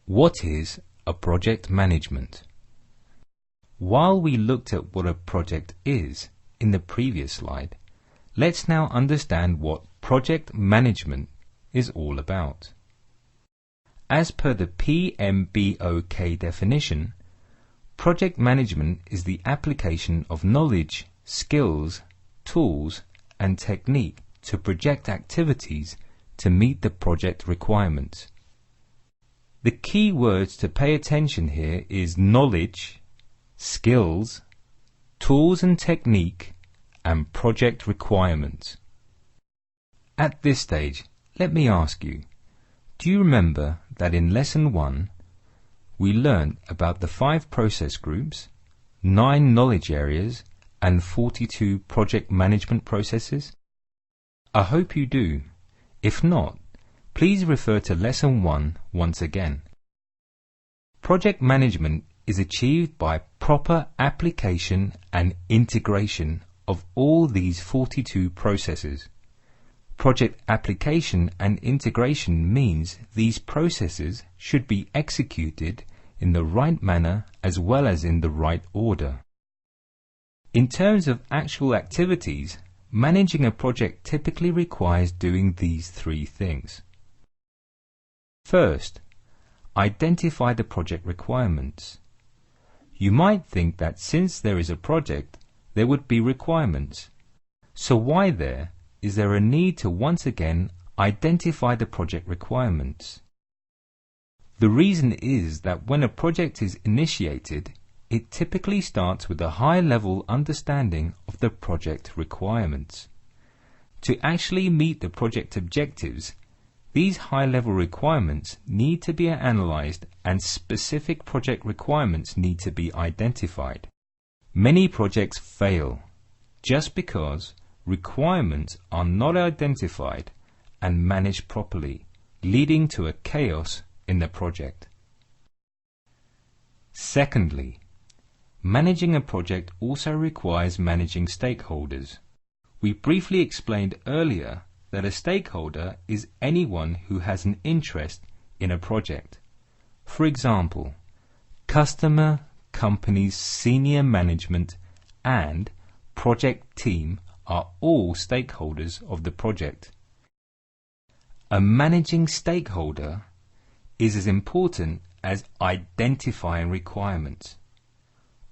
What is a project management? While we looked at what a project is in the previous slide, let's now understand what project management is all about. As per the PMBOK definition, project management is the application of knowledge, skills, tools, and technique to project activities to meet the project requirements. The key words to pay attention here is knowledge, skills, tools and technique, and project requirements. At this stage, let me ask you, do you remember that in Lesson 1 we learned about the 5 process groups, 9 knowledge areas, and 42 project management processes? I hope you do. If not, please refer to Lesson 1 once again. Project management is achieved by proper application and integration of all these 42 processes. Project application and integration means these processes should be executed in the right manner as well as in the right order. In terms of actual activities, managing a project typically requires doing these 3 things. First, identify the project requirements. You might think that since there is a project, there would be requirements. So why is there a need to once again identify the project requirements? The reason is that when a project is initiated, it typically starts with a high-level understanding of the project requirements. To actually meet the project objectives, these high-level requirements need to be analyzed and specific project requirements need to be identified. Many projects fail just because requirements are not identified and managed properly, leading to a chaos in the project. Secondly, managing a project also requires managing stakeholders. We briefly explained earlier that a stakeholder is anyone who has an interest in a project. For example, customer, company's senior management, and project team are all stakeholders of the project. A managing stakeholder is as important as identifying requirements.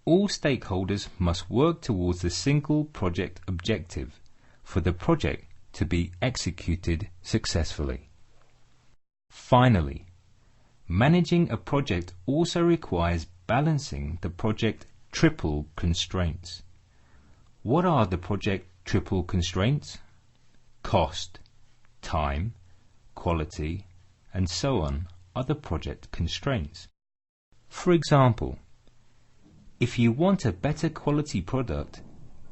All stakeholders must work towards the single project objective for the project to be executed successfully. Finally, managing a project also requires balancing the project triple constraints. What are the project triple constraints? Cost, time, quality, and so on are the project constraints. For example, if you want a better quality product,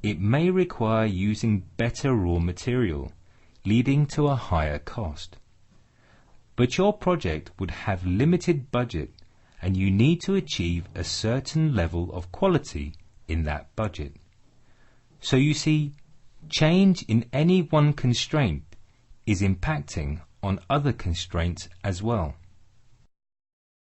it may require using better raw material, leading to a higher cost. But your project would have limited budget and you need to achieve a certain level of quality in that budget. So you see, change in any one constraint is impacting on other constraints as well.